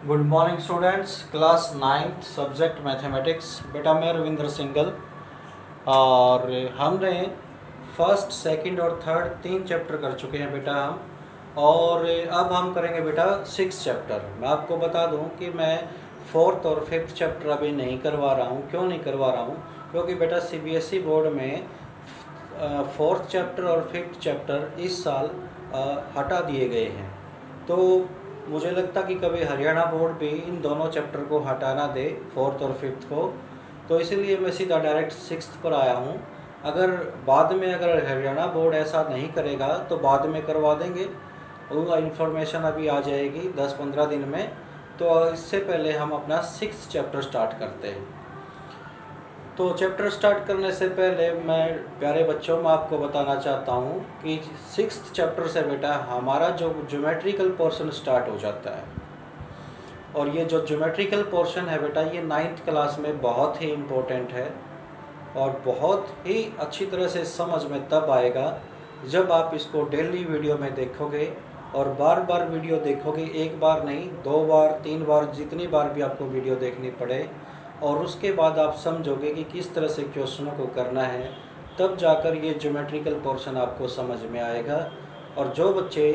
Good morning students, class 9th subject mathematics. बेटा मैं Ravindra single और हमने फर्स्ट सेकंड और थर्ड 3 चैप्टर कर चुके हैं बेटा हम। और अब हम करेंगे बेटा 6 चैप्टर। मैं आपको बता दूं कि मैं 4th और 5th चैप्टर अभी नहीं करवा रहा हूं। क्यों नहीं करवा रहा हूं? क्योंकि बेटा सीबीएसई बोर्ड में 4th चैप्टर और 5th चैप्टर इस साल हटा दिए गए हैं। तो मुझे लगता कि कभी हरियाणा बोर्ड भी इन दोनों चैप्टर को हटाना दे, 4th और 5th को। तो इसीलिए मैं सीधा डायरेक्ट 6th पर आया हूँ। अगर बाद में अगर हरियाणा बोर्ड ऐसा नहीं करेगा तो बाद में करवा देंगे, वो इन्फॉर्मेशन अभी आ जाएगी 10-15 दिन में। तो इससे पहले हम अपना 6th चैप्टर स्टार्ट करते हैं। तो चैप्टर स्टार्ट करने से पहले मैं प्यारे बच्चों में आपको बताना चाहता हूँ कि 6th चैप्टर से बेटा हमारा जो ज्योमेट्रिकल पोर्शन स्टार्ट हो जाता है। और ये जो ज्योमेट्रिकल पोर्शन है बेटा, ये 9th क्लास में बहुत ही इम्पोर्टेंट है और बहुत ही अच्छी तरह से समझ में तब आएगा जब आप इसको डेली वीडियो में देखोगे और बार बार वीडियो देखोगे। एक बार नहीं, 2 बार 3 बार, जितनी बार भी आपको वीडियो देखनी पड़े। और उसके बाद आप समझोगे कि किस तरह से क्वेश्चनों को करना है, तब जाकर ये ज्योमेट्रिकल पोर्शन आपको समझ में आएगा। और जो बच्चे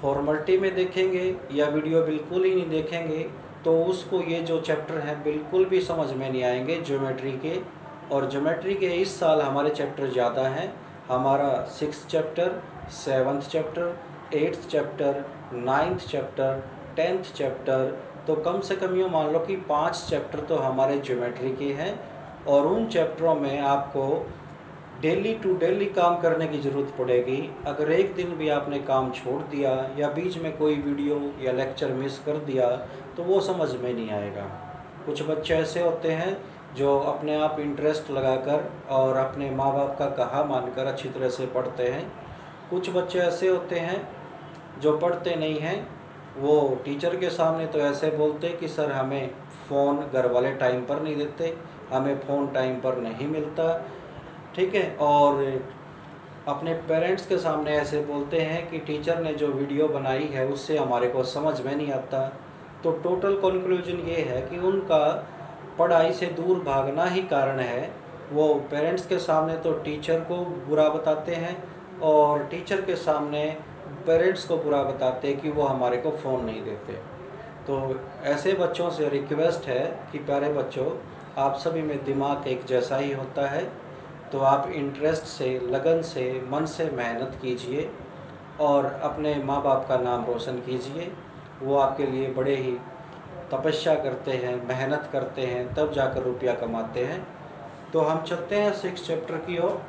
फॉर्मेलिटी में देखेंगे या वीडियो बिल्कुल ही नहीं देखेंगे तो उसको ये जो चैप्टर हैं बिल्कुल भी समझ में नहीं आएंगे ज्योमेट्री के। और ज्योमेट्री के इस साल हमारे चैप्टर ज़्यादा हैं। हमारा 6th chapter, 7th chapter, 8th chapter, 9th chapter, 10th chapter, तो कम से कम यूँ मान लो कि 5 चैप्टर तो हमारे ज्योमेट्री के हैं। और उन चैप्टरों में आपको डेली टू डेली काम करने की ज़रूरत पड़ेगी। अगर एक दिन भी आपने काम छोड़ दिया या बीच में कोई वीडियो या लेक्चर मिस कर दिया तो वो समझ में नहीं आएगा। कुछ बच्चे ऐसे होते हैं जो अपने आप इंटरेस्ट लगाकर और अपने माँ बाप का कहा मानकर अच्छी तरह से पढ़ते हैं। कुछ बच्चे ऐसे होते हैं जो पढ़ते नहीं हैं, वो टीचर के सामने तो ऐसे बोलते कि सर हमें फ़ोन घर वाले टाइम पर नहीं देते, हमें फ़ोन टाइम पर नहीं मिलता, ठीक है। और अपने पेरेंट्स के सामने ऐसे बोलते हैं कि टीचर ने जो वीडियो बनाई है उससे हमारे को समझ में नहीं आता। तो टोटल कंक्लूजन ये है कि उनका पढ़ाई से दूर भागना ही कारण है। वो पेरेंट्स के सामने तो टीचर को बुरा बताते हैं और टीचर के सामने पेरेंट्स को बुरा बताते हैं कि वो हमारे को फ़ोन नहीं देते। तो ऐसे बच्चों से रिक्वेस्ट है कि प्यारे बच्चों, आप सभी में दिमाग एक जैसा ही होता है, तो आप इंटरेस्ट से, लगन से, मन से मेहनत कीजिए और अपने माँ बाप का नाम रोशन कीजिए। वो आपके लिए बड़े ही तपस्या करते हैं, मेहनत करते हैं, तब जाकर रुपया कमाते हैं। तो हम चलते हैं 6 चैप्टर की ओर।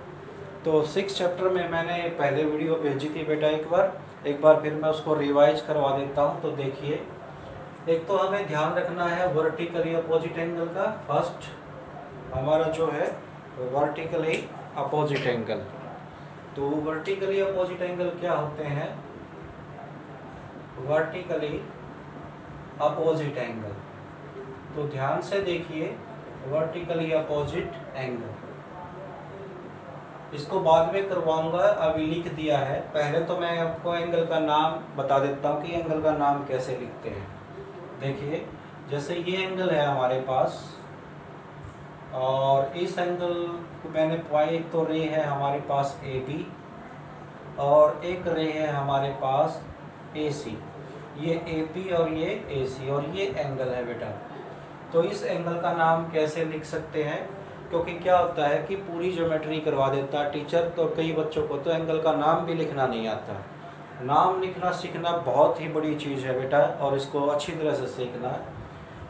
तो 6 चैप्टर में मैंने पहले वीडियो भेजी थी बेटा एक बार फिर मैं उसको रिवाइज करवा देता हूँ। तो देखिए, एक तो हमें ध्यान रखना है वर्टिकली अपोजिट एंगल का। फर्स्ट हमारा जो है वर्टिकली अपोजिट एंगल। तो वर्टिकली अपोजिट एंगल क्या होते हैं? वर्टिकली अपोजिट एंगल, तो ध्यान से देखिए, वर्टिकली अपोजिट एंगल इसको बाद में करवाऊंगा, अभी लिख दिया है। पहले तो मैं आपको एंगल का नाम बता देता हूँ कि एंगल का नाम कैसे लिखते हैं। देखिए, जैसे ये एंगल है हमारे पास और इस एंगल को मैंने पॉइंट, तो रे है हमारे पास AB और एक रे है हमारे पास AC। ये AP और ये AC और ये एंगल है बेटा। तो इस एंगल का नाम कैसे लिख सकते हैं? क्योंकि क्या होता है कि पूरी ज्योमेट्री करवा देता टीचर, तो कई बच्चों को तो एंगल का नाम भी लिखना नहीं आता। नाम लिखना सीखना बहुत ही बड़ी चीज़ है बेटा और इसको अच्छी तरह से सीखना है।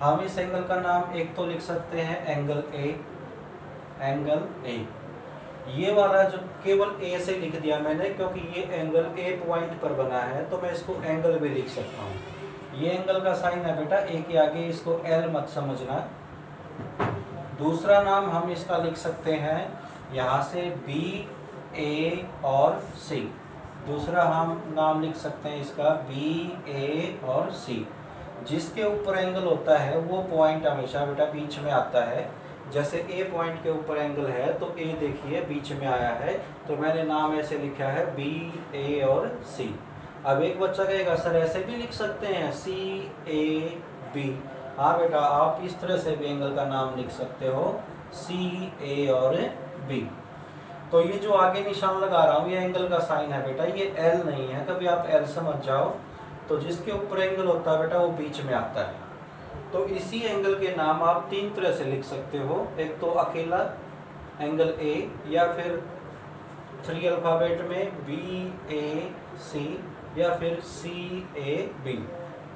हम इस एंगल का नाम एक तो लिख सकते हैं एंगल A, एंगल A। ये वाला जो केवल A से लिख दिया मैंने, क्योंकि ये एंगल A पॉइंट पर बना है, तो मैं इसको एंगल भी लिख सकता हूँ। ये एंगल का साइन है बेटा A के आगे, इसको L मत समझना। दूसरा नाम हम इसका लिख सकते हैं यहाँ से B, A और C। दूसरा हम नाम लिख सकते हैं इसका B, A और C। जिसके ऊपर एंगल होता है वो पॉइंट हमेशा बेटा बीच में आता है। जैसे A पॉइंट के ऊपर एंगल है तो A देखिए बीच में आया है, तो मैंने नाम ऐसे लिखा है B, A और C। अब एक बच्चा कहेगा सर ऐसे भी लिख सकते हैं CAB। हाँ बेटा, आप इस तरह से भी एंगल का नाम लिख सकते हो, CA और B। तो ये जो आगे निशान लगा रहा हूँ ये एंगल का साइन है बेटा, ये L नहीं है, कभी आप L समझ जाओ तो जिसके ऊपर एंगल होता है बेटा वो बीच में आता है। तो इसी एंगल के नाम आप तीन तरह से लिख सकते हो, एक तो अकेला एंगल A, या फिर 3 अल्फ़ाबेट में BAC, या फिर CAB।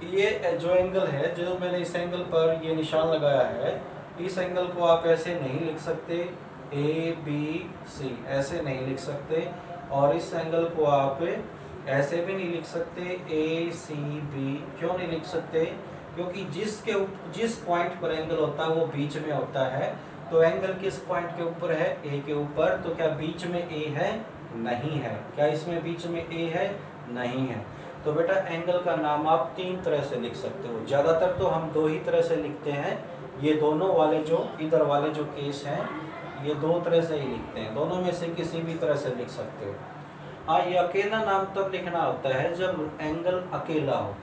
ये जो एंगल है, जो मैंने इस एंगल पर ये निशान लगाया है, इस एंगल को आप ऐसे नहीं लिख सकते ABC, ऐसे नहीं लिख सकते, और इस एंगल को आप ऐसे भी नहीं लिख सकते ACB। क्यों नहीं लिख सकते? क्योंकि जिस पॉइंट पर एंगल होता है वो बीच में होता है। तो एंगल किस पॉइंट के ऊपर है? A के ऊपर। तो क्या बीच में A है? नहीं है। क्या इसमें बीच में A है? नहीं है। तो बेटा एंगल का नाम आप तीन तरह से लिख सकते हो, ज़्यादातर तो हम दो ही तरह से लिखते हैं। ये दोनों वाले जो इधर वाले जो केस हैं ये दो तरह से ही लिखते हैं, दोनों में से किसी भी तरह से लिख सकते हो। हाँ, ये अकेला नाम तब लिखना होता है जब एंगल अकेला हो।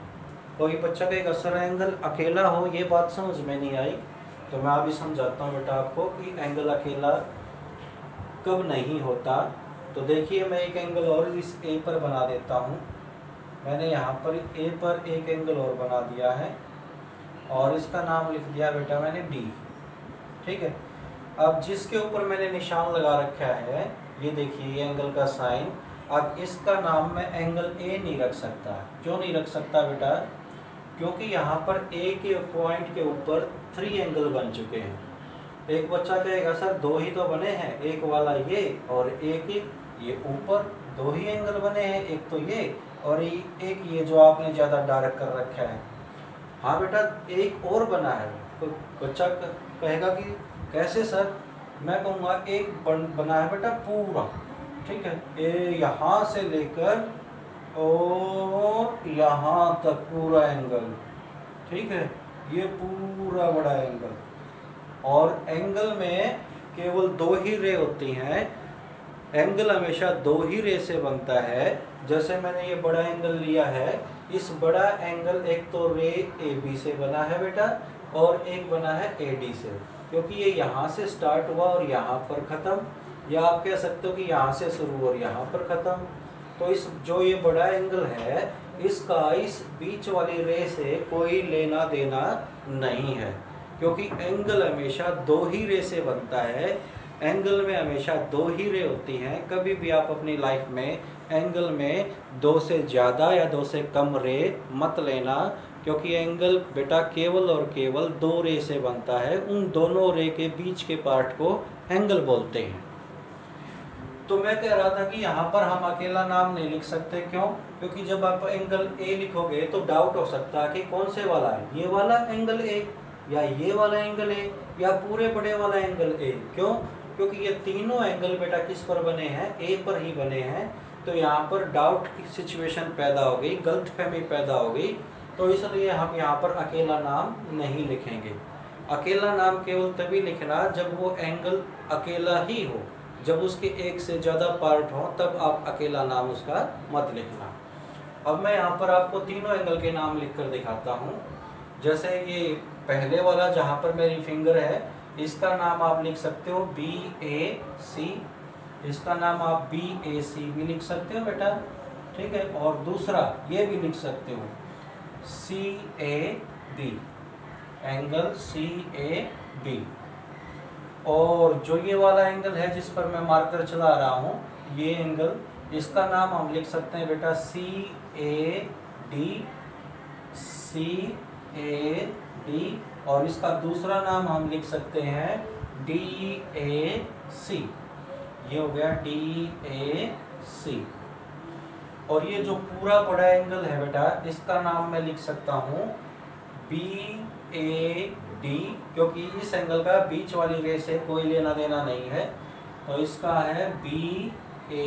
कोई बच्चा कहेगा सर एंगल अकेला हो, ये बात समझ में नहीं आई, तो मैं अभी समझाता हूँ बेटा आपको कि एंगल अकेला कब नहीं होता। तो देखिए मैं एक एंगल और इस A पर बना देता हूँ। मैंने यहाँ पर A पर एक एंगल और बना दिया है और इसका नाम लिख दिया बेटा मैंने D। ठीक है। अब जिसके ऊपर मैंने निशान लगा रखा है, ये देखिए ये एंगल का साइन, अब इसका नाम मैं एंगल A नहीं रख सकता। क्यों नहीं रख सकता बेटा? क्योंकि यहाँ पर A के पॉइंट के ऊपर 3 एंगल बन चुके हैं। एक बच्चा कहेगा सर दो ही तो बने हैं, एक वाला ये और एक ये ऊपर, दो ही एंगल बने हैं, एक तो ये और एक ये जो आपने ज़्यादा डार्क कर रखा है। हाँ बेटा एक और बना है। तो बच्चा कहेगा कि कैसे सर? मैं कहूँगा एक बना है बेटा पूरा, ठीक है, ये यहाँ से लेकर और यहाँ तक पूरा एंगल, ठीक है, ये पूरा बड़ा एंगल। और एंगल में केवल दो ही रे होती हैं, एंगल हमेशा दो ही रे से बनता है। जैसे मैंने ये बड़ा एंगल लिया है, इस बड़ा एंगल एक तो रे AB से बना है बेटा और एक बना है AD से, क्योंकि ये यहाँ से स्टार्ट हुआ और यहाँ पर ख़त्म, या आप कह सकते हो कि यहाँ से शुरू और यहाँ पर ख़त्म। तो इस जो ये बड़ा एंगल है इसका इस बीच वाली रे से कोई लेना देना नहीं है, क्योंकि एंगल हमेशा दो ही रे से बनता है। एंगल में हमेशा दो ही रे होती हैं। कभी भी आप अपनी लाइफ में एंगल में दो से ज़्यादा या दो से कम रे मत लेना, क्योंकि एंगल बेटा केवल और केवल दो रे से बनता है। उन दोनों रे के बीच के पार्ट को एंगल बोलते हैं। तो मैं कह रहा था कि यहाँ पर हम अकेला नाम नहीं लिख सकते। क्यों? क्योंकि जब आप एंगल A लिखोगे तो डाउट हो सकता है कि कौन से वाला है, ये वाला एंगल A या ये वाला एंगल A या पूरे बड़े वाला एंगल A। क्यों? क्योंकि ये तीनों एंगल बेटा किस पर बने हैं? A पर ही बने हैं। तो यहाँ पर डाउट की सिचुएशन पैदा हो गई, गलतफहमी पैदा हो गई। तो इसलिए हम यहाँ पर अकेला नाम नहीं लिखेंगे। अकेला नाम केवल तभी लिखना जब वो एंगल अकेला ही हो, जब उसके एक से ज़्यादा पार्ट हो तब आप अकेला नाम उसका मत लिखना। अब मैं यहाँ पर आपको तीनों एंगल के नाम लिख कर दिखाता हूँ। जैसे ये पहले वाला जहाँ पर मेरी फिंगर है, इसका नाम आप लिख सकते हो BAC, इसका नाम आप BAC भी लिख सकते हो बेटा, ठीक है। और दूसरा ये भी लिख सकते हो CAB, एंगल CAB। और जो ये वाला एंगल है जिस पर मैं मार्कर चला रहा हूँ, ये एंगल, इसका नाम हम लिख सकते हैं बेटा CAD, और इसका दूसरा नाम हम लिख सकते हैं DAC। ये हो गया DAC। और ये जो पूरा बड़ा एंगल है बेटा, इसका नाम मैं लिख सकता हूँ BAD, क्योंकि इस एंगल का बीच वाली रे से कोई लेना देना नहीं है। तो इसका है BA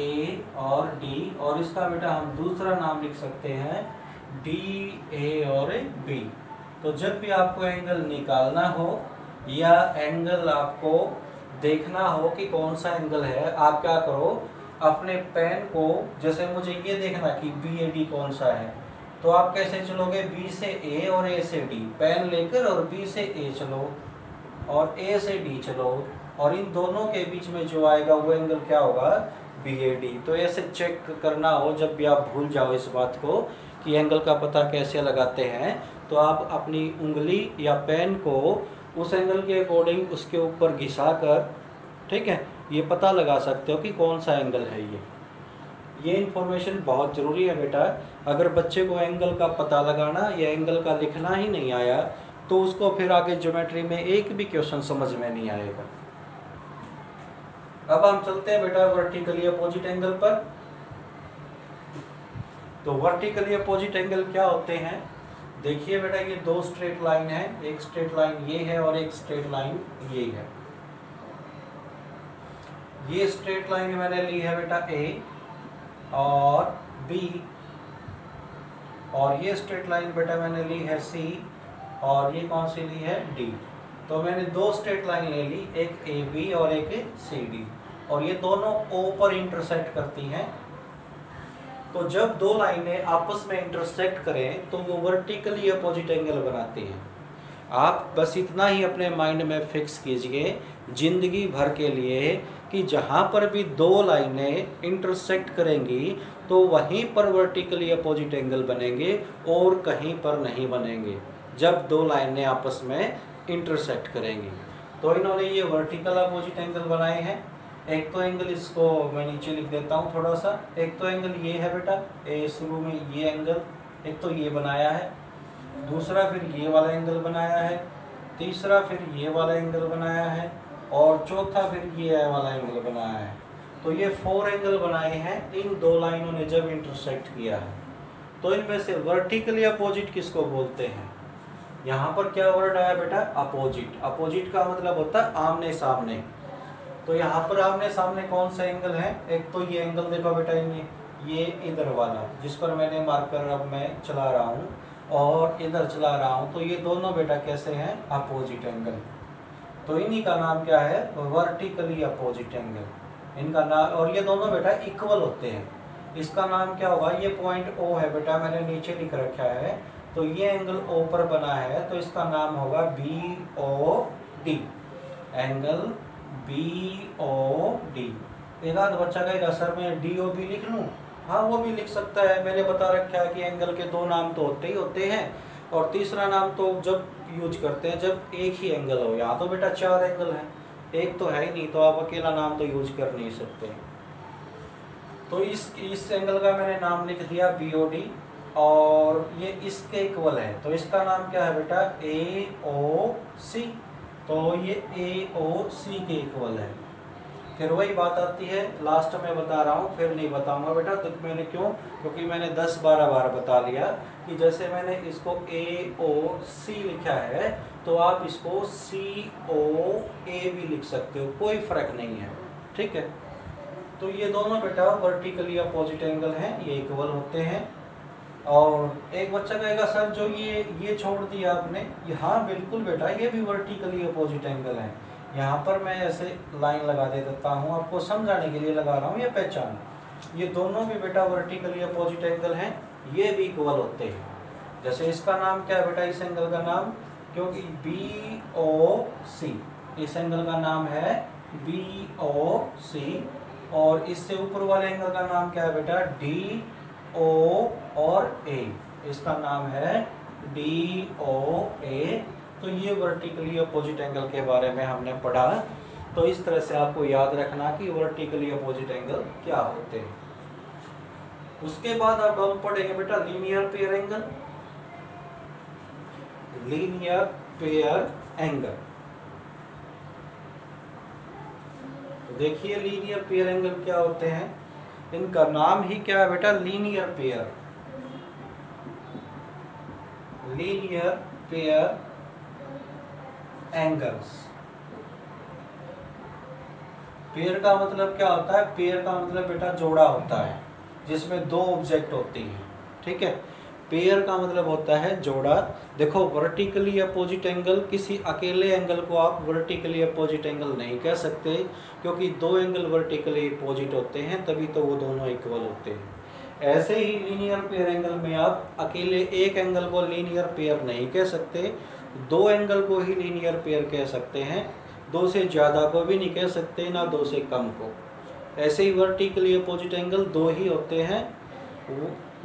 और D, और इसका बेटा हम दूसरा नाम लिख सकते हैं DA और B। तो जब भी आपको एंगल निकालना हो या एंगल आपको देखना हो कि कौन सा एंगल है, आप क्या करो, अपने पेन को, जैसे मुझे ये देखना कि BAD कौन सा है, तो आप कैसे चलोगे, B से A और A से D, पेन लेकर और B से A चलो और A से D चलो, और इन दोनों के बीच में जो आएगा वो एंगल क्या होगा, BAD। तो ऐसे चेक करना हो, जब भी आप भूल जाओ इस बात को कि एंगल का पता कैसे लगाते हैं, तो आप अपनी उंगली या पेन को उस एंगल के अकॉर्डिंग उसके ऊपर घिसा कर, ठीक है, ये पता लगा सकते हो कि कौन सा एंगल है ये इन्फॉर्मेशन बहुत ज़रूरी है बेटा। अगर बच्चे को एंगल का पता लगाना या एंगल का लिखना ही नहीं आया तो उसको फिर आगे ज्योमेट्री में एक भी क्वेश्चन समझ में नहीं आएगा। अब हम चलते हैं बेटा वर्टिकली अपोजिट एंगल पर। तो वर्टिकली अपोजिट एंगल क्या होते हैं, देखिए बेटा ये दो स्ट्रेट लाइन है, एक स्ट्रेट लाइन ये है और एक स्ट्रेट लाइन ये है। ये स्ट्रेट लाइन मैंने ली है बेटा A और B, और ये स्ट्रेट लाइन बेटा मैंने ली है C, और ये कौन सी ली है, D। तो मैंने दो स्ट्रेट लाइन ले ली, एक AB और एक CD, और ये दोनों O पर इंटरसेक्ट करती हैं। तो जब दो लाइनें आपस में इंटरसेक्ट करें तो वो वर्टिकली अपोजिट एंगल बनाती हैं। आप बस इतना ही अपने माइंड में फिक्स कीजिए जिंदगी भर के लिए कि जहाँ पर भी दो लाइनें इंटरसेक्ट करेंगी तो वहीं पर वर्टिकली अपोजिट एंगल बनेंगे और कहीं पर नहीं बनेंगे जब दो लाइनें आपस में इंटरसेक्ट करेंगी। तो इन्होंने ये वर्टिकल अपोजिट एंगल बनाए हैं। एक तो एंगल, इसको मैं नीचे लिख देता हूँ थोड़ा सा, एक तो एंगल ये है बेटा, शुरू में ये एंगल एक तो ये बनाया है, दूसरा फिर ये वाला एंगल बनाया है, तीसरा फिर ये वाला एंगल बनाया है, और चौथा फिर ये वाला एंगल बनाया है। तो ये 4 एंगल बनाए हैं इन दो लाइनों ने जब इंटरसेक्ट किया है। तो इनमें से वर्टिकली अपोजिट किसको बोलते हैं, यहाँ पर क्या वर्ड आया बेटा, अपोजिट। अपोजिट का मतलब होता है आमने सामने। तो यहाँ पर आमने सामने कौन सा एंगल है, एक तो ये एंगल देखो बेटा, ये इधर वाला जिस पर मैंने मार्कर अब मैं चला रहा हूँ और इधर चला रहा हूँ, तो ये दोनों बेटा कैसे हैं, अपोजिट एंगल। तो इन्हीं का नाम क्या है, वर्टिकली अपोजिट एंगल इनका नाम। और ये दोनों बेटा इक्वल होते हैं, इसका नाम क्या होगा, ये पॉइंट O है बेटा, मैंने नीचे लिख रखा है। तो ये एंगल O पर बना है तो इसका नाम होगा BOD, एंगल BOD। एक आध बच्चा कहेगा सर मैं DOB लिख लूँ, हाँ वो भी लिख सकता है। मैंने बता रखा है कि एंगल के दो नाम तो होते ही होते हैं, और तीसरा नाम तो जब यूज करते हैं जब एक ही एंगल हो। यहाँ तो बेटा 4 एंगल हैं, एक तो है ही नहीं, तो आप अकेला नाम तो यूज कर नहीं सकते। तो इस एंगल का मैंने नाम लिख दिया BOD, और ये इसके इक्वल है, तो इसका नाम क्या है बेटा, AOC। तो ये AOC के इक्वल है। फिर वही बात आती है, लास्ट में बता रहा हूँ, फिर नहीं बताऊंगा बेटा। तो मैंने क्योंकि मैंने 10-12 बार बता लिया कि जैसे मैंने इसको AOC लिखा है तो आप इसको COA भी लिख सकते हो, कोई फर्क नहीं है, ठीक है। तो ये दोनों बेटा वर्टिकली अपोजिट एंगल हैं, ये इक्वल होते हैं। और एक बच्चा कहेगा सर जो ये छोड़ दिया आपने, हाँ बिल्कुल बेटा, ये भी वर्टिकली अपोजिट एंगल है। यहाँ पर मैं ऐसे लाइन लगा देता हूँ, आपको समझाने के लिए लगा रहा हूँ, ये पहचान। ये दोनों भी बेटा वर्टिकली अपोजिट एंगल हैं, ये भी इक्वल होते हैं। जैसे इसका नाम क्या है बेटा, इस एंगल का नाम, क्योंकि BOC, इस एंगल का नाम है BOC, और इससे ऊपर वाले एंगल का नाम क्या है बेटा, DO और A, इसका नाम है DOA। तो ये वर्टिकली अपोजिट एंगल के बारे में हमने पढ़ा। तो इस तरह से आपको याद रखना कि वर्टिकली अपोजिट एंगल क्या होते हैं। उसके बाद अब हम पढ़ेंगे बेटा linear pair angle. Linear pair angle, तो देखिए लीनियर पेयर एंगल क्या होते हैं, इनका नाम ही क्या है बेटा, linear pair. Linear pair angles. Pair का मतलब क्या होता है, पेयर का मतलब बेटा जोड़ा होता है जिसमें दो ऑब्जेक्ट होती हैं, ठीक है। पेयर का मतलब होता है जोड़ा। देखो वर्टिकली अपोजिट एंगल, किसी अकेले एंगल को आप वर्टिकली अपोजिट एंगल नहीं कह सकते, क्योंकि दो एंगल वर्टिकली अपोजिट होते हैं तभी तो वो दोनों इक्वल होते हैं। ऐसे ही लीनियर पेयर एंगल में आप अकेले एक एंगल को लीनियर पेयर नहीं कह सकते, दो एंगल को ही लीनियर पेयर कह सकते हैं, दो से ज़्यादा को भी नहीं कह सकते, ना दो से कम को। ऐसे ही वर्टिकली अपोजिट एंगल दो ही होते हैं,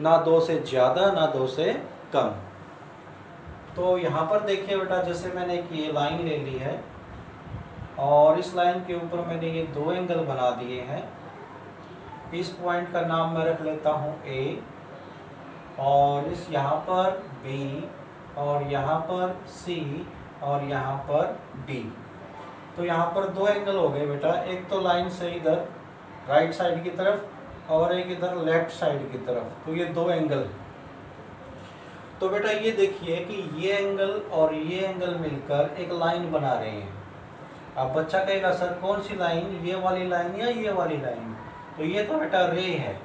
ना दो से ज़्यादा ना दो से कम। तो यहाँ पर देखिए बेटा, जैसे मैंने एक ये लाइन ले ली है और इस लाइन के ऊपर मैंने ये दो एंगल बना दिए हैं। इस पॉइंट का नाम मैं रख लेता हूँ A, और इस यहाँ पर B, और यहाँ पर C, और यहाँ पर D। तो यहाँ पर दो एंगल हो गए बेटा, एक तो लाइन से इधर राइट साइड की तरफ और एक इधर लेफ्ट साइड की तरफ, तो ये दो एंगल। तो बेटा ये देखिए कि ये एंगल और ये एंगल मिलकर एक लाइन बना रहे हैं। अब बच्चा कहेगा सर कौन सी लाइन, ये वाली लाइन या ये वाली लाइन? तो ये तो बेटा रे है।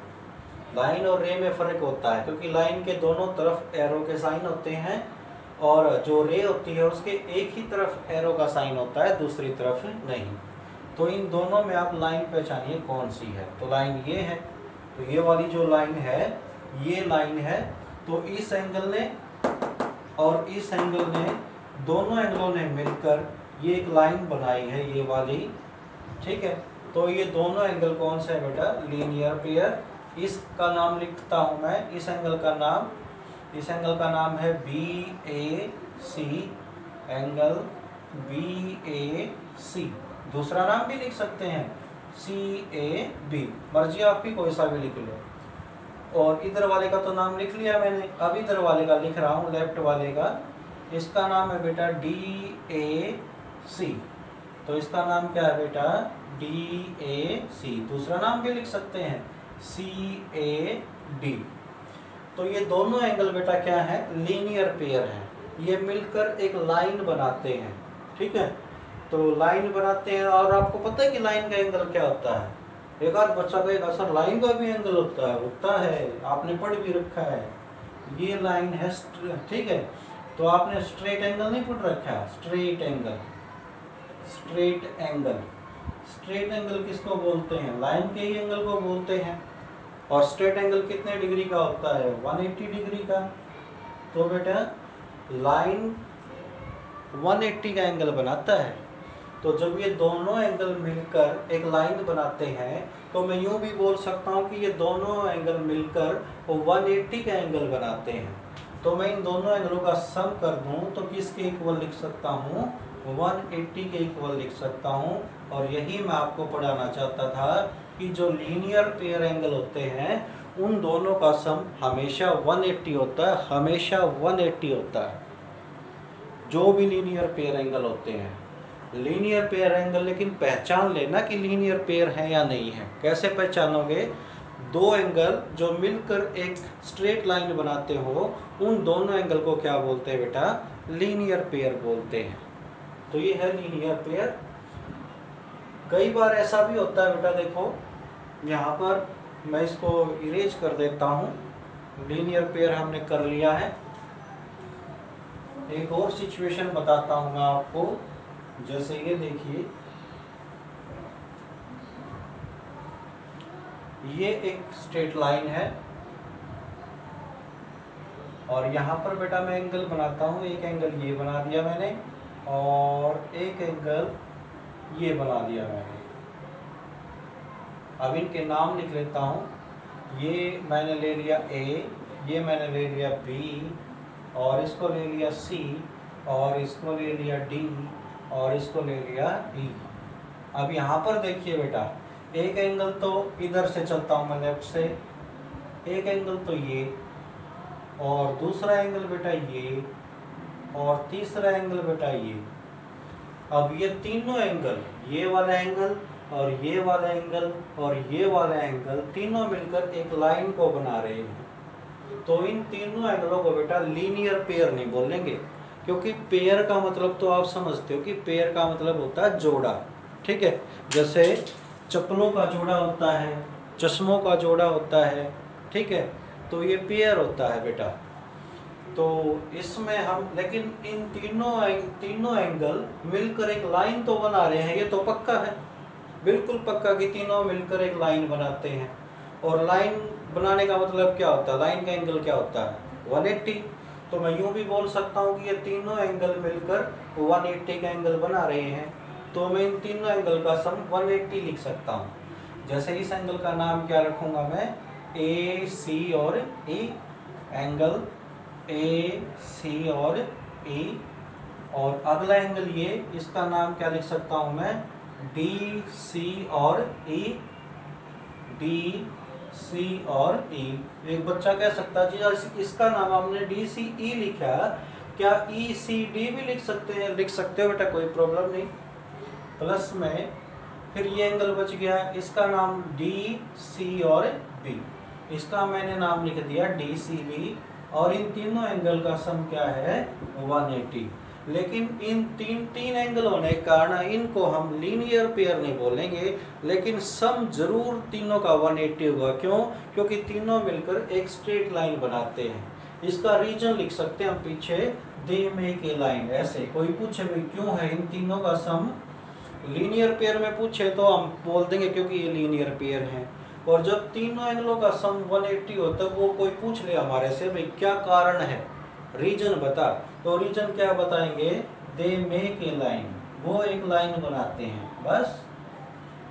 लाइन और रे में फ़र्क होता है, क्योंकि लाइन के दोनों तरफ एरो के साइन होते हैं और जो रे होती है उसके एक ही तरफ एरो का साइन होता है, दूसरी तरफ नहीं। तो इन दोनों में आप लाइन पहचानिए कौन सी है। तो लाइन ये है, तो ये वाली जो लाइन है ये लाइन है। तो इस एंगल ने और इस एंगल ने, दोनों एंगलों ने मिलकर ये एक लाइन बनाई है, ये वाली, ठीक है। तो ये दोनों एंगल कौन से है बेटा? Linear pair. इसका नाम लिखता हूँ मैं, इस एंगल का नाम है BAC, एंगल BAC। दूसरा नाम भी लिख सकते हैं CAB, मर्जी आपकी, कोई सा भी लिख लो। और इधर वाले का तो नाम लिख लिया मैंने, अब इधर वाले का लिख रहा हूँ, लेफ्ट वाले का। इसका नाम है बेटा DAC। तो इसका नाम क्या है बेटा? DAC। दूसरा नाम भी लिख सकते हैं CAD। तो ये दोनों एंगल बेटा क्या है? लीनियर पेयर हैं। ये मिलकर एक लाइन बनाते हैं, ठीक है। तो लाइन बनाते हैं, और आपको पता है कि लाइन का एंगल क्या होता है? एक आध बच्चा कहेगा सर लाइन का भी एंगल होता है। होता है, आपने पढ़ भी रखा है। ये लाइन है, ठीक है। तो आपने स्ट्रेट एंगल नहीं पढ़ रखा है? Straight angle, straight angle. Straight angle किसको बोलते हैं? लाइन के ही एंगल को बोलते हैं। और स्ट्रेट एंगल कितने डिग्री का होता है? 180 डिग्री का। तो बेटा लाइन 180 का एंगल बनाता है। तो जब ये दोनों एंगल मिलकर एक लाइन बनाते हैं, तो मैं यूँ भी बोल सकता हूँ कि ये दोनों एंगल मिलकर 180 का एंगल बनाते हैं। तो मैं इन दोनों एंगलों का सम कर दूँ तो किसके इक्वल लिख सकता हूँ? 180 के इक्वल लिख सकता हूँ। और यही मैं आपको पढ़ाना चाहता था कि जो लीनियर पेयर एंगल होते हैं उन दोनों का सम हमेशा 180 होता है, हमेशा 180 होता है, जो भी लीनियर पेयर एंगल होते हैं। लीनियर पेयर एंगल, लेकिन पहचान लेना कि लीनियर पेयर है या नहीं है। कैसे पहचानोगे? दो एंगल जो मिलकर एक स्ट्रेट लाइन बनाते हो, उन दोनों एंगल को क्या बोलते हैं बेटा? लीनियर पेयर बोलते हैं। तो ये है लीनियर पेयर। कई बार ऐसा भी होता है बेटा, देखो यहाँ पर मैं इसको इरेज कर देता हूँ। लीनियर पेयर हमने कर लिया है। एक और सिचुएशन बताता हूँ मैं आपको। जैसे ये देखिए, ये एक स्ट्रेट लाइन है और यहाँ पर बेटा मैं एंगल बनाता हूँ। एक एंगल ये बना दिया मैंने और एक एंगल ये बना दिया मैंने। अब इनके नाम लिख लेता हूँ। ये मैंने ले लिया A, ये मैंने ले लिया B, और इसको ले लिया C, और इसको ले लिया D, और इसको ले लिया E। अब यहाँ पर देखिए बेटा, एक एंगल तो इधर से चलता हूँ मैं लेफ्ट से, एक एंगल तो ये, और दूसरा एंगल बेटा ये, और तीसरा एंगल बेटा ये। अब ये तीनों एंगल, ये वाला एंगल और ये वाला एंगल और ये वाला एंगल, तीनों मिलकर एक लाइन को बना रहे हैं। तो इन तीनों एंगलों को बेटा लीनियर पेयर नहीं बोलेंगे, क्योंकि पेयर का मतलब तो आप समझते हो कि पेयर का मतलब होता है जोड़ा, ठीक है। जैसे चप्पलों का जोड़ा होता है, चश्मों का जोड़ा होता है, ठीक है। तो ये पेयर होता है बेटा। तो इसमें हम लेकिन इन तीनों एंगल मिलकर एक लाइन तो बना रहे हैं, ये तो पक्का है, बिल्कुल पक्का कि तीनों मिलकर एक लाइन बनाते हैं। और लाइन बनाने का मतलब क्या होता है, लाइन का एंगल क्या होता है 180। तो मैं यूँ भी बोल सकता हूँ कि ये तीनों एंगल मिलकर 180 का एंगल बना रहे हैं। तो मैं इन तीनों एंगल का सम 180 लिख सकता हूँ। जैसे इस एंगल का नाम क्या रखूँगा मैं, ए सी और ई, एंगल ए सी और ई। और अगला एंगल ये, इसका नाम क्या लिख सकता हूँ मैं, डी सी और ई, डी सी और ई। एक बच्चा कह सकता है जी इसका नाम हमने डी सी ई लिखा, क्या ई सी डी भी लिख सकते हैं? लिख सकते हो बेटा, कोई प्रॉब्लम नहीं। प्लस में फिर ये एंगल बच गया, इसका नाम डी सी और बी, इसका मैंने नाम लिख दिया डी सी बी। और इन तीनों एंगल का सम क्या है 180। लेकिन इन तीन एंगल होने के कारण इनको हम लीनियर पेयर नहीं बोलेंगे, लेकिन सम जरूर तीनों का 180 होगा। क्यों? क्योंकि तीनों मिलकर एक स्ट्रेट लाइन बनाते हैं। इसका रीजन लिख सकते हैं हम पीछे, दे मेक ए लाइन। ऐसे कोई पूछे भाई क्यों है इन तीनों का सम लीनियर पेयर में पूछे तो हम बोल देंगे क्योंकि ये लीनियर पेयर हैं। और जब तीनों एंगलों का सम 180 हो तब वो कोई पूछ ले हमारे से भाई क्या कारण है, रीजन बता। तो रीजन क्या बताएंगे, दे मेक ए लाइन, वो एक लाइन बनाते हैं बस।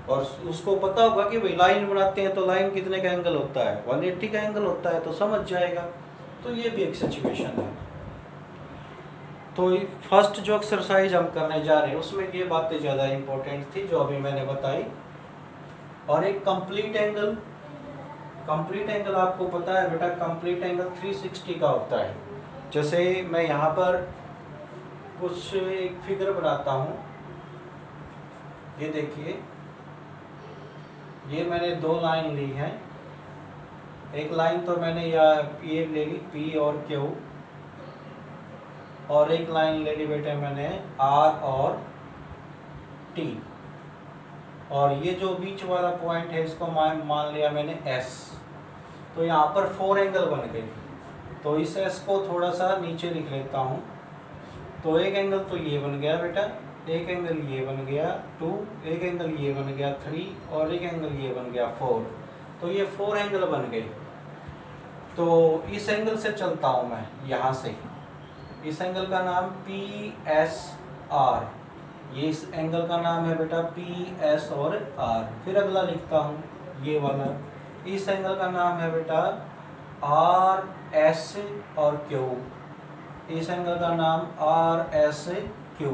और उसको पता होगा कि भाई लाइन बनाते हैं तो लाइन कितने का एंगल होता है, 180 का एंगल होता है, तो समझ जाएगा। तो ये भी एक सिचुएशन है। तो फर्स्ट जो एक्सरसाइज हम करने जा रहे हैं उसमें ये बातें ज़्यादा इम्पोर्टेंट थी जो अभी मैंने बताई। और एक कंप्लीट एंगल, कंप्लीट एंगल आपको पता है बेटा, कंप्लीट एंगल 360 का होता है। जैसे मैं यहाँ पर कुछ एक फिगर बनाता हूँ, ये देखिए, ये मैंने दो लाइन ली है। एक लाइन तो मैंने ये ले ली पी और क्यू, और एक लाइन ले ली बेटे मैंने आर और टी। और ये जो बीच वाला पॉइंट है इसको मान लिया मैंने एस। तो यहाँ पर 4 एंगल बन गए। तो इस एस को थोड़ा सा नीचे लिख लेता हूँ। तो एक एंगल तो ये बन गया बेटा, एक एंगल ये बन गया 2, एक एंगल ये बन गया 3 और एक एंगल ये बन गया 4। तो ये 4 एंगल बन गए। तो इस एंगल से चलता हूँ मैं यहाँ से, इस एंगल का नाम पी एस आर, ये इस एंगल का नाम है बेटा पी एस और आर। फिर अगला लिखता हूँ ये वाला, इस एंगल का नाम है बेटा आर एस और क्यू, इस एंगल का नाम आर एस क्यू।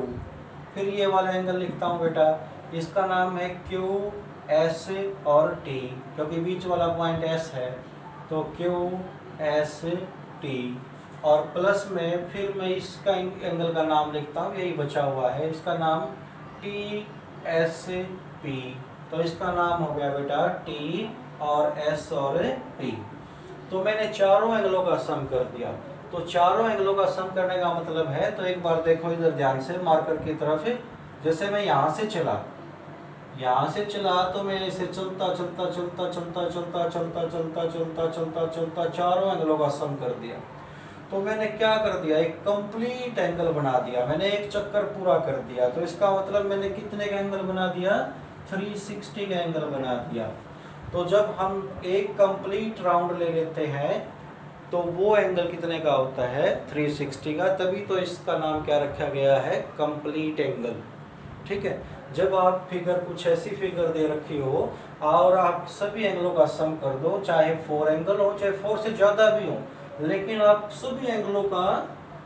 फिर ये वाला एंगल लिखता हूँ बेटा, इसका नाम है क्यू एस और टी, क्योंकि बीच वाला पॉइंट एस है तो क्यू एस टी। और प्लस में फिर मैं इसका एंगल का नाम लिखता हूँ, यही बचा हुआ है, इसका नाम टी एस पी। तो इसका नाम हो गया बेटा टी और एस और पी। तो मैंने चारों एंगलों का सम कर दिया। तो चारों एंगलों का सम करने का मतलब है, तो एक बार देखो इधर ध्यान से मार्कर की तरफ, जैसे मैं यहाँ से चला, यहाँ से चला तो मैं इसे चलता चलता चलता चलता चलता चलता चलता चलता चलता चलता चारों एंगलों का सम कर दिया। तो मैंने क्या कर दिया, एक कंप्लीट एंगल बना दिया, मैंने एक चक्कर पूरा कर दिया। तो इसका मतलब मैंने कितने का एंगल बना दिया, 360 का एंगल बना दिया। तो जब हम एक कंप्लीट राउंड ले लेते हैं तो वो एंगल कितने का होता है, 360 का। तभी तो इसका नाम क्या रखा गया है, कंप्लीट एंगल। ठीक है। जब आप फिगर कुछ ऐसी फिगर दे रखी हो और आप सभी एंगलों का सम कर दो, चाहे 4 एंगल हो चाहे 4 से ज़्यादा भी हो, लेकिन आप सभी एंगलों का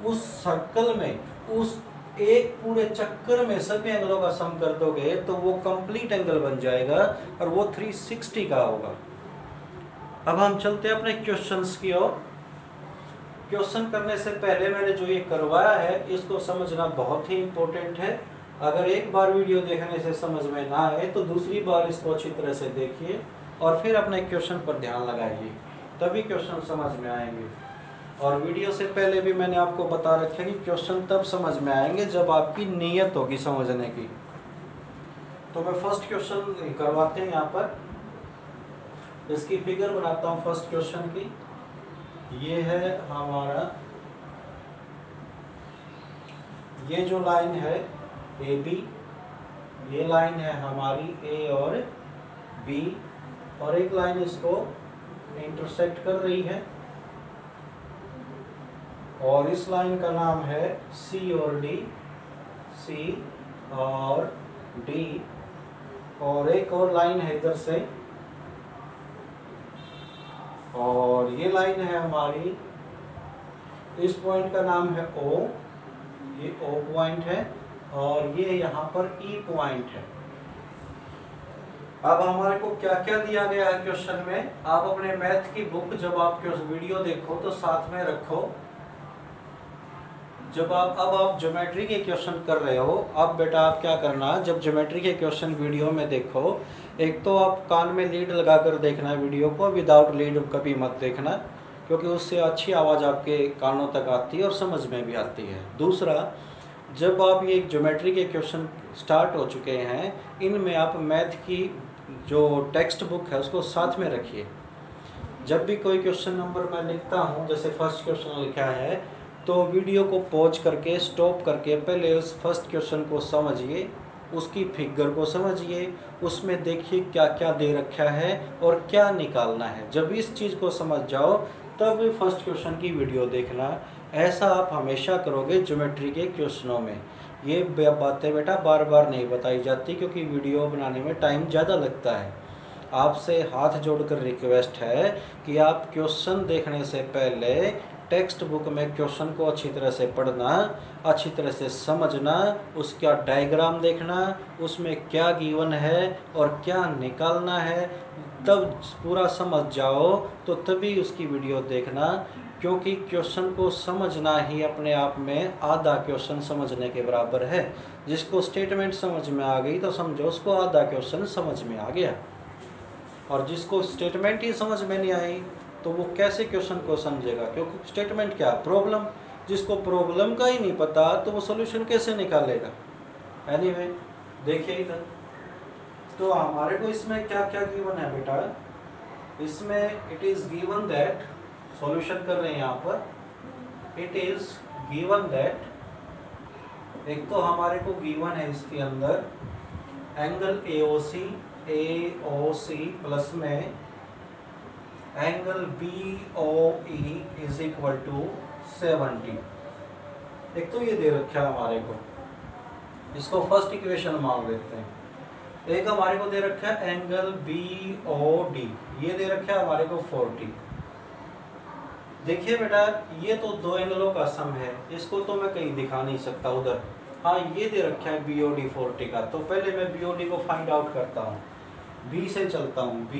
उस सर्कल में, उस एक पूरे चक्कर में सभी एंगलों का सम कर दोगे तो वो कंप्लीट एंगल बन जाएगा और वो 360 का होगा। अब हम चलते हैं अपने क्वेश्चंस की ओर। क्वेश्चन करने से पहले मैंने जो ये करवाया है इसको समझना बहुत ही इम्पोर्टेंट है। अगर एक बार वीडियो देखने से समझ में ना आए तो दूसरी बार इसको अच्छी तरह से देखिए और फिर अपने क्वेश्चन पर ध्यान लगाइए, तभी क्वेश्चन समझ में आएंगे। और वीडियो से पहले भी मैंने आपको बता रखा है कि क्वेश्चन तब समझ में आएंगे जब आपकी नीयत होगी समझने की। तो मैं फर्स्ट क्वेश्चन करवाते हैं, यहाँ पर इसकी फिगर बनाता हूँ फर्स्ट क्वेश्चन की। ये है हमारा ये जो लाइन है ए बी, ये लाइन है हमारी ए और बी, और एक लाइन इसको इंटरसेक्ट कर रही है, और इस लाइन का नाम है सी और डी, सी और डी, और एक और लाइन है इधर से, और ये लाइन है हमारी, इस पॉइंट का नाम है ओ, ये ओ पॉइंट है, और ये यहाँ पर ई पॉइंट है। अब हमारे को क्या क्या दिया गया है क्वेश्चन में, आप अपने मैथ की बुक जब आप वीडियो देखो तो साथ में रखो। जब आप ज्योमेट्री के क्वेश्चन कर रहे हो, अब बेटा आप क्या करना, जब ज्योमेट्री के क्वेश्चन वीडियो में देखो, एक तो आप कान में लीड लगाकर देखना वीडियो को, विदाउट लीड कभी मत देखना, क्योंकि उससे अच्छी आवाज़ आपके कानों तक आती है और समझ में भी आती है। दूसरा, जब आप ये ज्योमेट्री के क्वेश्चन स्टार्ट हो चुके हैं, इनमें आप मैथ की जो टेक्स्ट बुक है उसको साथ में रखिए। जब भी कोई क्वेश्चन नंबर मैं लिखता हूँ, जैसे फर्स्ट क्वेश्चन लिखा है, तो वीडियो को पॉज करके स्टॉप करके पहले उस फर्स्ट क्वेश्चन को समझिए, उसकी फिगर को समझिए, उसमें देखिए क्या क्या दे रखा है और क्या निकालना है। जब इस चीज़ को समझ जाओ तब फर्स्ट क्वेश्चन की वीडियो देखना। ऐसा आप हमेशा करोगे ज्योमेट्री के क्वेश्चनों में। ये बातें बेटा बार बार नहीं बताई जाती, क्योंकि वीडियो बनाने में टाइम ज़्यादा लगता है। आपसे हाथ जोड़कर रिक्वेस्ट है कि आप क्वेश्चन देखने से पहले टेक्स्ट बुक में क्वेश्चन को अच्छी तरह से पढ़ना, अच्छी तरह से समझना, उसका डायग्राम देखना, उसमें क्या गिवन है और क्या निकालना है, तब पूरा समझ जाओ तो तभी उसकी वीडियो देखना। क्योंकि क्वेश्चन को समझना ही अपने आप में आधा क्वेश्चन समझने के बराबर है। जिसको स्टेटमेंट समझ में आ गई तो समझो उसको आधा क्वेश्चन समझ में आ गया, और जिसको स्टेटमेंट ही समझ में नहीं आई तो वो कैसे क्वेश्चन को समझेगा, क्योंकि स्टेटमेंट क्या, प्रॉब्लम। जिसको प्रॉब्लम का ही नहीं पता तो वो सॉल्यूशन कैसे निकालेगा। एनीवे, देखिए इधर तो हमारे को इसमें क्या क्या गिवन है बेटा। इसमें it is given that, solution कर रहे हैं यहाँ पर, इट इज गिवन दैट, एक तो हमारे को गिवन है इसके अंदर एंगल AOC प्लस में angle BOE is equal to 70। एक तो ये दे रखा है हमारे को, इसको फर्स्ट इक्वेशन मान लेते हैं। एक हमारे को दे रखा है एंगल BOD, ये दे रखा है हमारे को 40। देखिए बेटा, ये तो दो एंगलों का सम है, इसको तो मैं कहीं दिखा नहीं सकता उधर। हाँ, ये दे रखा है BOD 40 का, तो पहले मैं BOD को फाइंड आउट करता हूँ। B से चलता हूँ, B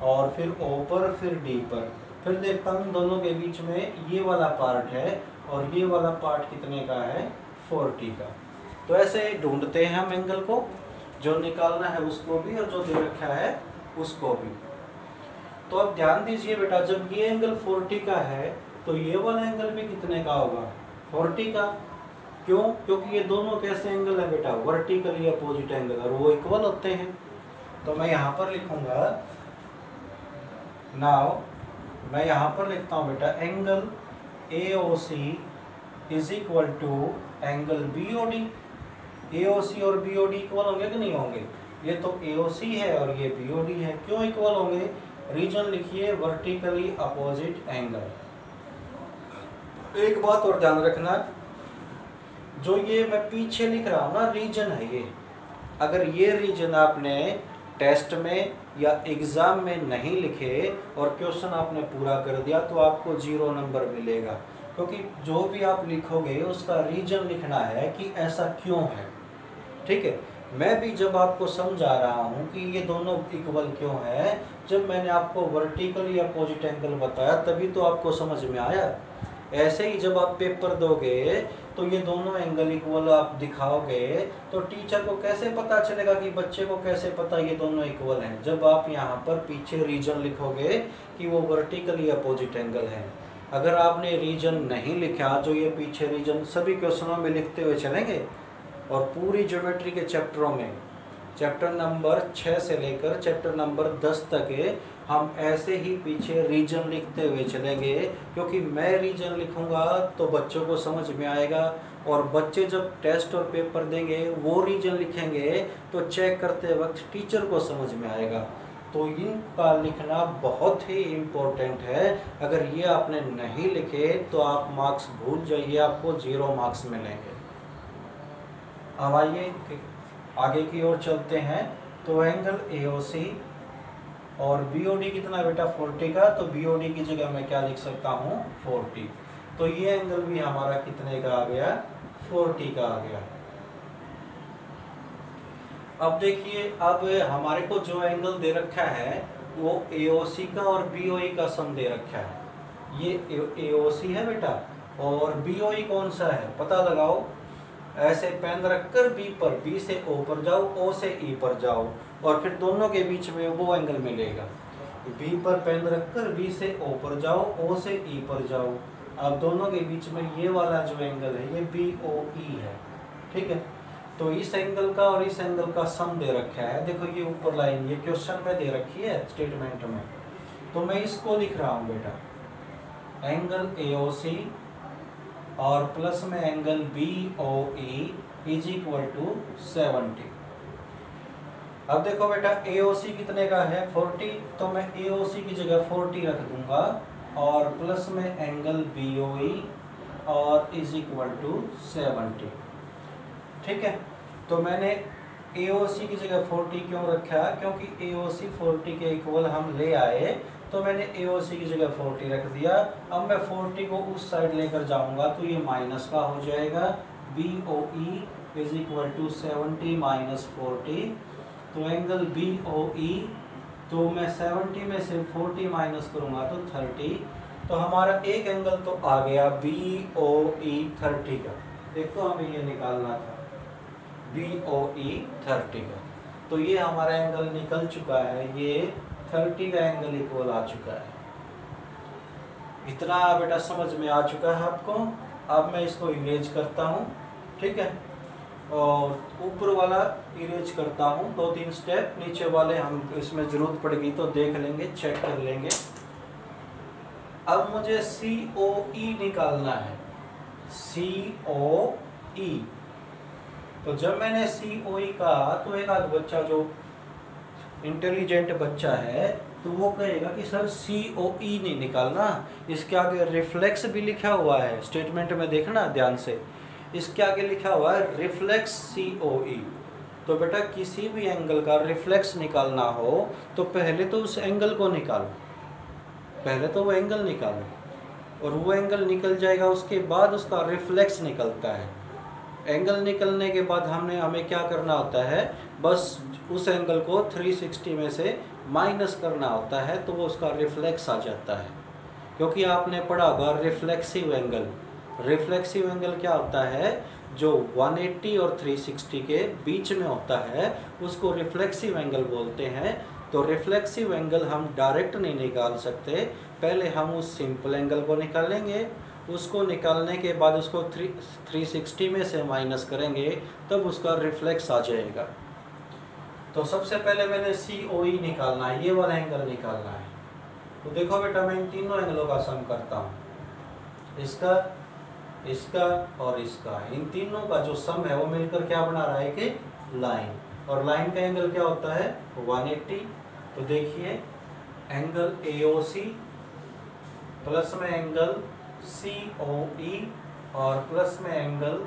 और फिर O पर, फिर D पर, फिर देखता हूँ दोनों के बीच में ये वाला पार्ट है और ये वाला पार्ट कितने का है, 40 का। तो ऐसे ढूंढते हैं हम एंगल को, जो निकालना है उसको भी और जो दे रखा है उसको भी। तो अब ध्यान दीजिए बेटा, जब ये एंगल 40 का है तो ये वाला एंगल भी कितने का होगा, 40 का। क्यों? क्योंकि ये दोनों कैसे एंगल है बेटा, वर्टिकली अपोजिट एंगल, और वो इक्वल होते हैं। तो मैं यहाँ पर लिखूंगा, नाउ मैं यहाँ पर लिखता हूँ बेटा, angle AOC is equal to angle BOD। AOC और BOD इक्वल होंगे कि नहीं होंगे? ये तो AOC है और ये BOD है। क्यों इक्वल होंगे? रीजन लिखिए, वर्टिकली अपोजिट एंगल। एक बात और ध्यान रखना, जो ये मैं पीछे लिख रहा हूँ ना, रीजन है ये। अगर ये रीजन आपने टेस्ट में या एग्ज़ाम में नहीं लिखे और क्वेश्चन आपने पूरा कर दिया तो आपको 0 नंबर मिलेगा, क्योंकि जो भी आप लिखोगे उसका रीजन लिखना है कि ऐसा क्यों है। ठीक है, मैं भी जब आपको समझा रहा हूँ कि ये दोनों इक्वल क्यों है, जब मैंने आपको वर्टिकली अपोजिट एंगल बताया तभी तो आपको समझ में आया। ऐसे ही जब आप पेपर दोगे तो ये दोनों एंगल इक्वल आप दिखाओगे तो टीचर को कैसे पता चलेगा, कि बच्चे को कैसे पता ये दोनों इक्वल हैं, जब आप यहाँ पर पीछे रीजन लिखोगे कि वो वर्टिकली अपोजिट एंगल है। अगर आपने रीजन नहीं लिखा, जो ये पीछे रीजन सभी क्वेश्चनों में लिखते हुए चलेंगे और पूरी ज्योमेट्री के चैप्टरों में चैप्टर नंबर 6 से लेकर चैप्टर नंबर 10 तक है, हम ऐसे ही पीछे रीजन लिखते हुए चलेंगे, क्योंकि मैं रीजन लिखूंगा तो बच्चों को समझ में आएगा, और बच्चे जब टेस्ट और पेपर देंगे वो रीजन लिखेंगे तो चेक करते वक्त टीचर को समझ में आएगा। तो इनका लिखना बहुत ही इम्पोर्टेंट है। अगर ये आपने नहीं लिखे तो आप मार्क्स भूल जाइए, आपको 0 मार्क्स मिलेंगे। अब आइए आगे की ओर चलते हैं। तो एंगल AOC और BOD कितना बेटा 40 का, तो BOD की जगह मैं क्या लिख सकता हूँ 40। तो ये एंगल भी हमारा कितने का आ गया 40 का आ गया। अब देखिए, अब हमारे को जो एंगल दे रखा है वो AOC का और BOE का सम दे रखा है। ये AOC है बेटा, और BOE कौन सा है पता लगाओ। ऐसे पेन रखकर B से O पर जाओ, O से E पर जाओ, और फिर दोनों के बीच में वो एंगल मिलेगा। B पर पेन रखकर B से O पर जाओ, O से E पर जाओ। अब दोनों के बीच में ये वाला जो एंगल है ये BOE है, ठीक है। तो इस एंगल का और इस एंगल का सम दे रखा है। देखो ये ऊपर लाइन ये क्वेश्चन में दे रखी है स्टेटमेंट में, तो मैं इसको लिख रहा हूँ बेटा, एंगल AOC और प्लस में angle BOE is equal to 70। अब देखो बेटा AOC कितने का है 40, तो मैं AOC की जगह 40 रख दूंगा, और प्लस में एंगल BOE और इज इक्वल टू 70, ठीक है। तो मैंने AOC की जगह 40 क्यों रखा, क्योंकि AOC 40 के इक्वल हम ले आए, तो मैंने AOC की जगह 40 रख दिया। अब मैं 40 को उस साइड लेकर जाऊंगा तो ये माइनस का हो जाएगा, BOE is equal to 70 minus 40। तो एंगल BOE, तो मैं 70 में से 40 माइनस करूंगा तो 30। तो हमारा एक एंगल तो आ गया BOE 30 का। देखो हमें ये निकालना था BOE 30 का, तो ये हमारा एंगल निकल चुका है, ये 30 का एंगल इक्वल आ चुका है। इतना बेटा समझ में आ चुका है आपको। अब मैं इसको इरेज करता हूँ, ठीक है, और ऊपर वाला इरेज करता हूँ 2-3 स्टेप, नीचे वाले हम इसमें जरूरत पड़ेगी तो देख लेंगे, चेक कर लेंगे। अब मुझे COE निकालना है, COE। तो जब मैंने COE कहा तो एक आध बच्चा जो इंटेलिजेंट बच्चा है तो वो कहेगा कि सर COE नहीं निकालना, इसके आगे रिफ्लेक्स भी लिखा हुआ है, स्टेटमेंट में देखना ध्यान से, इसके आगे लिखा हुआ है रिफ्लेक्स COE। तो बेटा किसी भी एंगल का रिफ्लेक्स निकालना हो तो पहले तो उस एंगल को निकालो, पहले तो वो एंगल निकालो, और वो एंगल निकल जाएगा उसके बाद उसका रिफ्लेक्स निकलता है। एंगल निकलने के बाद हमें क्या करना होता है, बस उस एंगल को 360 में से माइनस करना होता है, तो वो उसका रिफ्लेक्स आ जाता है। क्योंकि आपने पढ़ा होगा रिफ्लेक्सिव एंगल। रिफ्लेक्सिव एंगल क्या होता है, जो 180 और 360 के बीच में होता है उसको रिफ्लेक्सिव एंगल बोलते हैं। तो रिफ्लेक्सिव एंगल हम डायरेक्ट नहीं निकाल सकते, पहले हम उस सिंपल एंगल को निकालेंगे, उसको निकालने के बाद उसको 360 में से माइनस करेंगे, तब उसका रिफ्लेक्स आ जाएगा। तो सबसे पहले मैंने COE निकालना है, ये वाला एंगल निकालना है। तो देखो बेटा मैं इन तीनों एंगलों का सम करता हूँ, इसका, इसका और इसका। इन तीनों का जो सम है वो मिलकर क्या बना रहा है कि लाइन, और लाइन का एंगल क्या होता है 180। तो देखिए एंगल AOC प्लस में एंगल COE और प्लस में एंगल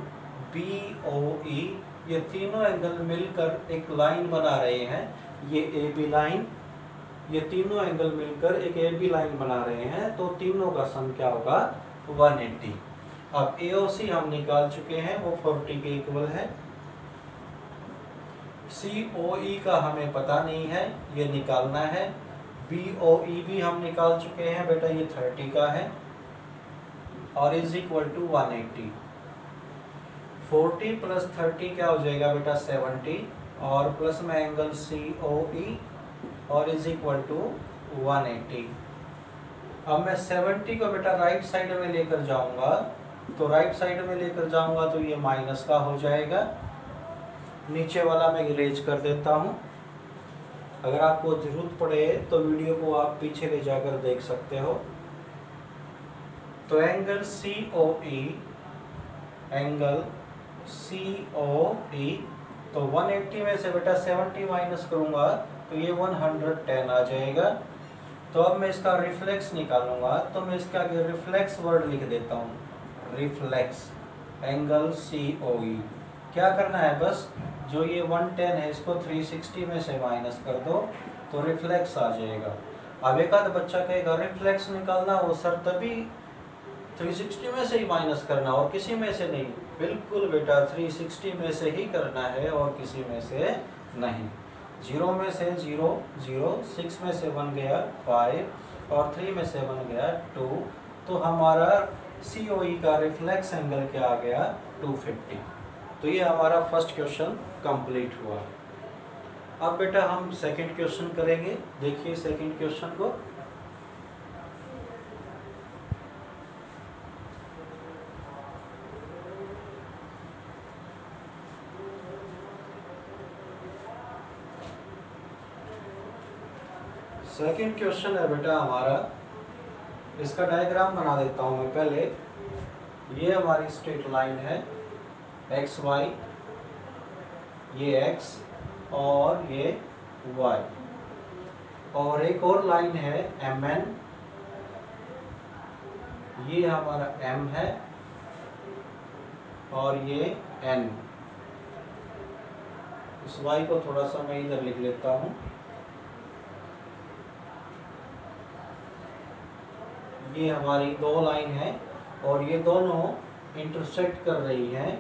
BOE, ये तीनों एंगल मिलकर एक लाइन बना रहे हैं, ये AB लाइन, ये तीनों एंगल मिलकर एक AB लाइन बना रहे हैं। तो तीनों का सम क्या होगा 180। अब AOC हम निकाल चुके हैं, वो 40 के इक्वल है। COE का हमें पता नहीं है, ये निकालना है। BOE भी हम निकाल चुके हैं बेटा, ये 30 का है, और इज इक्वल टू 180। 40 प्लस 30 क्या हो जाएगा बेटा 70, और प्लस में एंगल COE और इज इक्वल टू 180। अब मैं 70 को बेटा राइट साइड में लेकर जाऊंगा, तो राइट साइड में लेकर जाऊंगा तो ये माइनस का हो जाएगा, नीचे वाला मैं इरेज कर देता हूँ। अगर आपको ज़रूरत पड़े तो वीडियो को आप पीछे ले जाकर देख सकते हो। तो एंगल COE, एंगल COE, तो 180 में से बेटा 70 माइनस करूँगा तो ये 110 आ जाएगा। तो अब मैं इसका रिफ्लेक्स निकालूंगा, तो मैं इसके आगे रिफ्लेक्स वर्ड लिख देता हूँ, रिफ्लेक्स एंगल COE। क्या करना है, बस जो ये 110 है इसको 360 में से माइनस कर दो तो रिफ्लेक्स आ जाएगा। अब एक आध बच्चा कहेगा रिफ्लेक्स निकालना हो सर तभी 360 में से ही माइनस करना और किसी में से नहीं। बिल्कुल बेटा 360 में से ही करना है और किसी में से नहीं। 0 में से 0 0, 6 में से 1 गया 5 और 3 में से 1 गया 2। तो हमारा COE का रिफ्लेक्स एंगल क्या आ गया, 250। तो ये हमारा फर्स्ट क्वेश्चन कंप्लीट हुआ। अब बेटा हम सेकंड क्वेश्चन करेंगे। देखिए सेकंड क्वेश्चन को। सेकंड क्वेश्चन है बेटा हमारा, इसका डायग्राम बना देता हूँ मैं पहले। ये हमारी स्ट्रेट लाइन है XY, ये X और ये Y, और एक और लाइन है MN, ये हमारा M है और ये N। इस Y को थोड़ा सा मैं इधर लिख लेता हूँ। ये हमारी दो लाइन है और ये दोनों इंटरसेक्ट कर रही हैं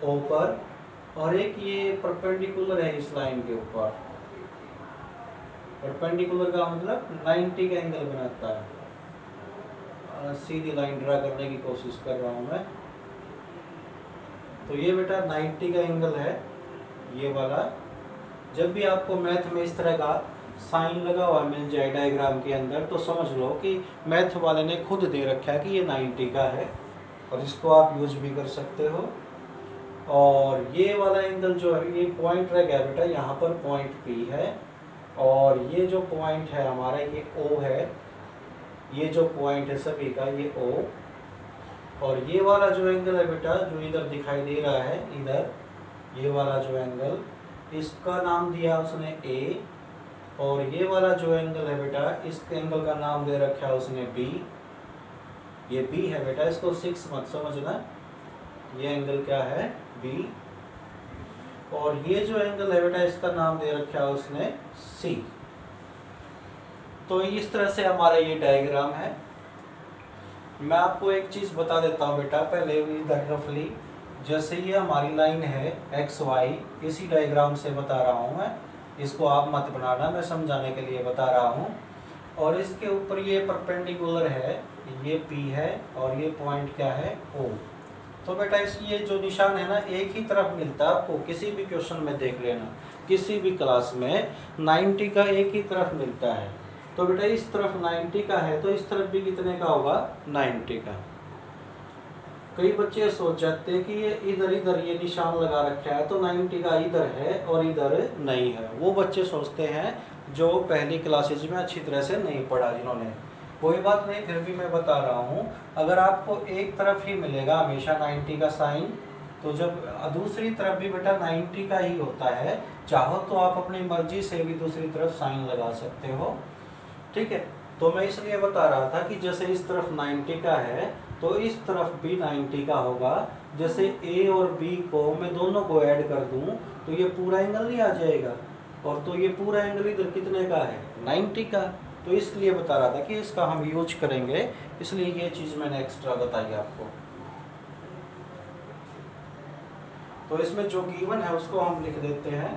O पर, और एक ये परपेंडिकुलर है इस लाइन के ऊपर। परपेंडिकुलर का मतलब 90 का एंगल बनाता है। सीधी लाइन ड्रा करने की कोशिश कर रहा हूँ मैं। तो ये बेटा 90 का एंगल है ये वाला। जब भी आपको मैथ में इस तरह का साइन लगा हुआ मिल जाए डायग्राम के अंदर तो समझ लो कि मैथ वाले ने खुद दे रखा है कि ये 90 का है, और इसको आप यूज भी कर सकते हो। और ये वाला एंगल जो है ये पॉइंट रह गया बेटा, यहाँ पर पॉइंट P है, और ये जो पॉइंट है हमारा ये O है। ये जो पॉइंट है सभी का ये O, और ये वाला जो एंगल है बेटा जो इधर दिखाई दे रहा है इधर, ये वाला जो एंगल इसका नाम दिया उसने A, और ये वाला जो एंगल है बेटा इस एंगल का नाम दे रखा है उसने B। ये B है बेटा, इसको 6 मत समझना, ये एंगल क्या है B। और ये जो एंगल है बेटा इसका नाम दे रखा है उसने C। तो इस तरह से हमारा ये डायग्राम है। मैं आपको एक चीज़ बता देता हूँ बेटा पहले इधर रफली। जैसे ये हमारी लाइन है XY, इसी डायग्राम से बता रहा हूँ मैं, इसको आप मत बनाना, मैं समझाने के लिए बता रहा हूँ। और इसके ऊपर ये परपेंडिकुलर है, ये P है, और ये पॉइंट क्या है O। तो बेटा इस ये जो निशान है ना एक ही तरफ मिलता है आपको, किसी भी क्वेश्चन में देख लेना, किसी भी क्लास में 90 का एक ही तरफ मिलता है। तो बेटा इस तरफ 90 का है तो इस तरफ भी कितने का होगा, 90 का। कई बच्चे सोच जाते हैं कि ये इधर ये निशान लगा रखा है तो 90 का इधर है और इधर नहीं है। वो बच्चे सोचते हैं जो पहली क्लासेज में अच्छी तरह से नहीं पढ़ा जिन्होंने। कोई बात नहीं, फिर भी मैं बता रहा हूँ। अगर आपको एक तरफ ही मिलेगा हमेशा 90 का साइन, तो जब दूसरी तरफ भी बेटा 90 का ही होता है, चाहो तो आप अपनी मर्जी से भी दूसरी तरफ साइन लगा सकते हो, ठीक है। तो मैं इसलिए बता रहा था कि जैसे इस तरफ 90 का है तो इस तरफ भी 90 का होगा। जैसे A और B को मैं दोनों को ऐड कर दूं तो ये पूरा एंगल नहीं आ जाएगा, और तो ये पूरा एंगल इधर कितने का है, 90 का। तो इसलिए बता रहा था कि इसका हम यूज करेंगे, इसलिए ये चीज़ मैंने एक्स्ट्रा बताई आपको। तो इसमें जो गिवन है उसको हम लिख देते हैं,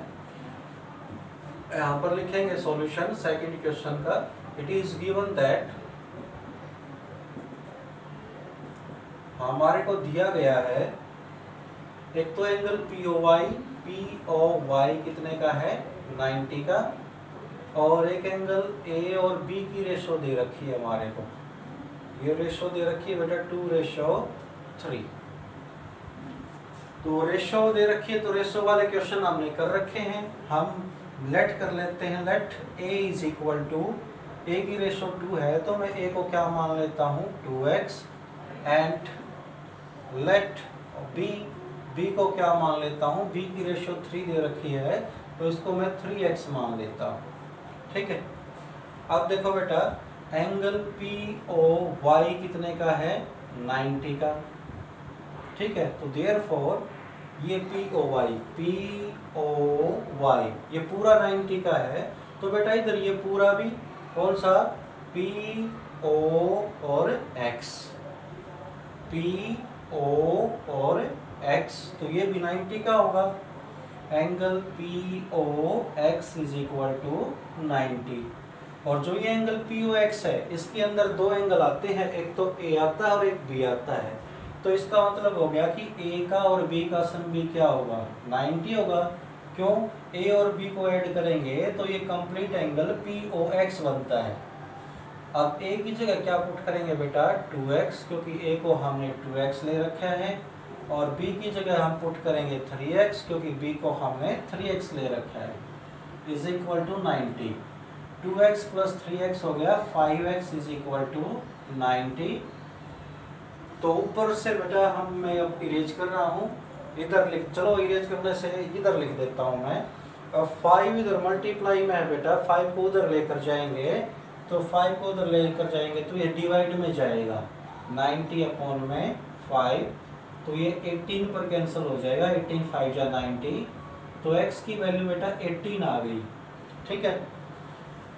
यहाँ पर लिखेंगे सॉल्यूशन सेकंड क्वेश्चन का। इट इज गिवन दैट, हमारे को दिया गया है एक तो एंगल POY कितने का है, 90 का, और एक एंगल A और B की रेशो दे रखी है हमारे को। ये रेशो दे रखी है बेटा 2:3। तो रेशो दे रखी है, तो रेशो वाले क्वेश्चन हमने कर रखे हैं। हम लेट कर लेते हैं, let a is equal to, a की रेशो 2 है तो मैं a को क्या मान लेता हूँ 2x, एंड लेट b को क्या मान लेता हूँ, b की रेशो 3 दे रखी है तो इसको मैं 3x मान लेता हूँ। ठीक है, अब देखो बेटा एंगल POY कितने का है 90 का। ठीक है, तो देयरफॉर ये POY ये पूरा 90 का है, तो बेटा इधर ये पूरा भी कौन सा PO और X, PO और X, तो ये भी 90 का होगा। Angle POX is equal to 90। और जो ये एंगल POX है इसके अंदर दो एंगल आते हैं, एक तो A आता है और एक B आता है, तो इसका मतलब हो गया कि A का और B का सम भी क्या होगा 90 होगा। क्यों, A और B को ऐड करेंगे तो ये कंप्लीट एंगल POX बनता है। अब A की जगह क्या पुट करेंगे बेटा 2x, क्योंकि A को हमने 2x ले रखा है, और B की जगह हम पुट करेंगे 3x, क्योंकि B को हमने 3x ले रखा है, is equal to 90। 2x plus 3x हो गया 5x इज इक्वल टू 90। तो ऊपर से बेटा मैं अब इरेज कर रहा हूँ, इधर लिख, चलो इरेज करने से इधर लिख देता हूँ मैं। अब 5 इधर मल्टीप्लाई में है बेटा, 5 को उधर लेकर जाएंगे, तो 5 को उधर लेकर जाएंगे तो ये डिवाइड में जाएगा 90 अपॉन में 5, तो ये 18 पर कैंसिल हो जाएगा, 18 5 जा 90, तो x की वैल्यू बेटा 18 आ गई। ठीक है,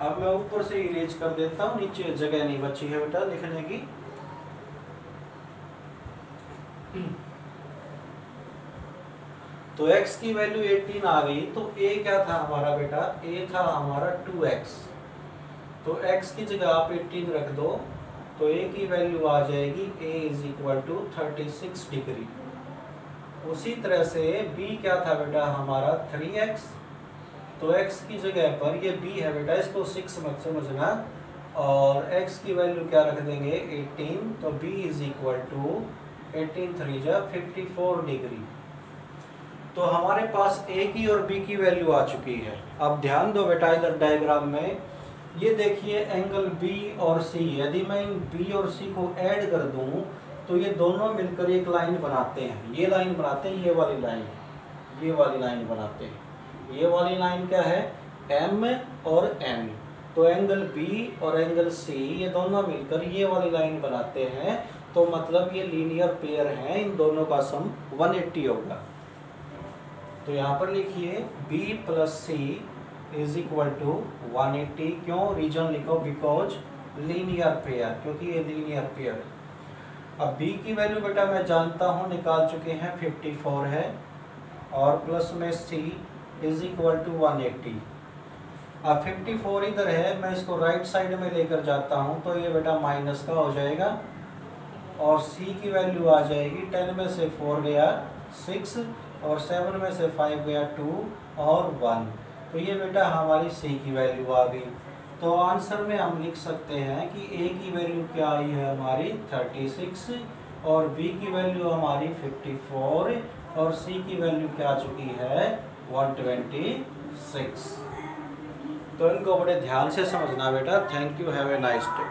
अब मैं ऊपर से इरेज कर देता हूँ, नीचे जगह नहीं बची है बेटा लिखने की। तो x की वैल्यू 18 आ गई, तो a क्या था हमारा बेटा, a था हमारा 2x, तो x की जगह आप 18 रख दो, तो a की वैल्यू आ जाएगी a is equal to 36 degree. उसी तरह से b क्या था बेटा हमारा 3x, तो x की जगह पर ये b है बेटा, इसको 6 मत समझना, और x की वैल्यू क्या रख देंगे 18, तो b इज इक्वल टू 18 3 जा 54 डिग्री। तो हमारे पास a की और b की वैल्यू आ चुकी है। अब ध्यान दो बेटा इधर डायग्राम में, ये देखिए एंगल B और C, यदि मैं इन B और C को ऐड कर दूं तो ये दोनों मिलकर एक लाइन बनाते हैं, ये लाइन बनाते हैं, ये वाली लाइन, ये वाली लाइन बनाते हैं। ये वाली लाइन क्या है M और N, तो एंगल B और एंगल C ये दोनों मिलकर ये वाली लाइन बनाते हैं, तो मतलब ये लीनियर पेयर हैं, इन दोनों का सम 180 होगा। तो यहाँ पर लिखिए B plus C is equal to 180, क्यों, रीजन लिखो बिकॉज लीनियर पेयर, क्योंकि ये लीनियर पेयर है। अब b की वैल्यू बेटा मैं जानता हूँ, निकाल चुके हैं 54 है, और प्लस में c इज इक्वल टू 180। अब 54 इधर है, मैं इसको राइट साइड में लेकर जाता हूँ तो ये बेटा माइनस का हो जाएगा, और c की वैल्यू आ जाएगी 10 में से 4 गया 6, और 7 में से 5 गया 2 और 1, तो ये बेटा हमारी c की वैल्यू आ गई। तो आंसर में हम लिख सकते हैं कि a की वैल्यू क्या आई है हमारी 36, और b की वैल्यू हमारी 54, और c की वैल्यू क्या आ चुकी है 126। तो इनको बड़े ध्यान से समझना बेटा। Thank you, have a nice day.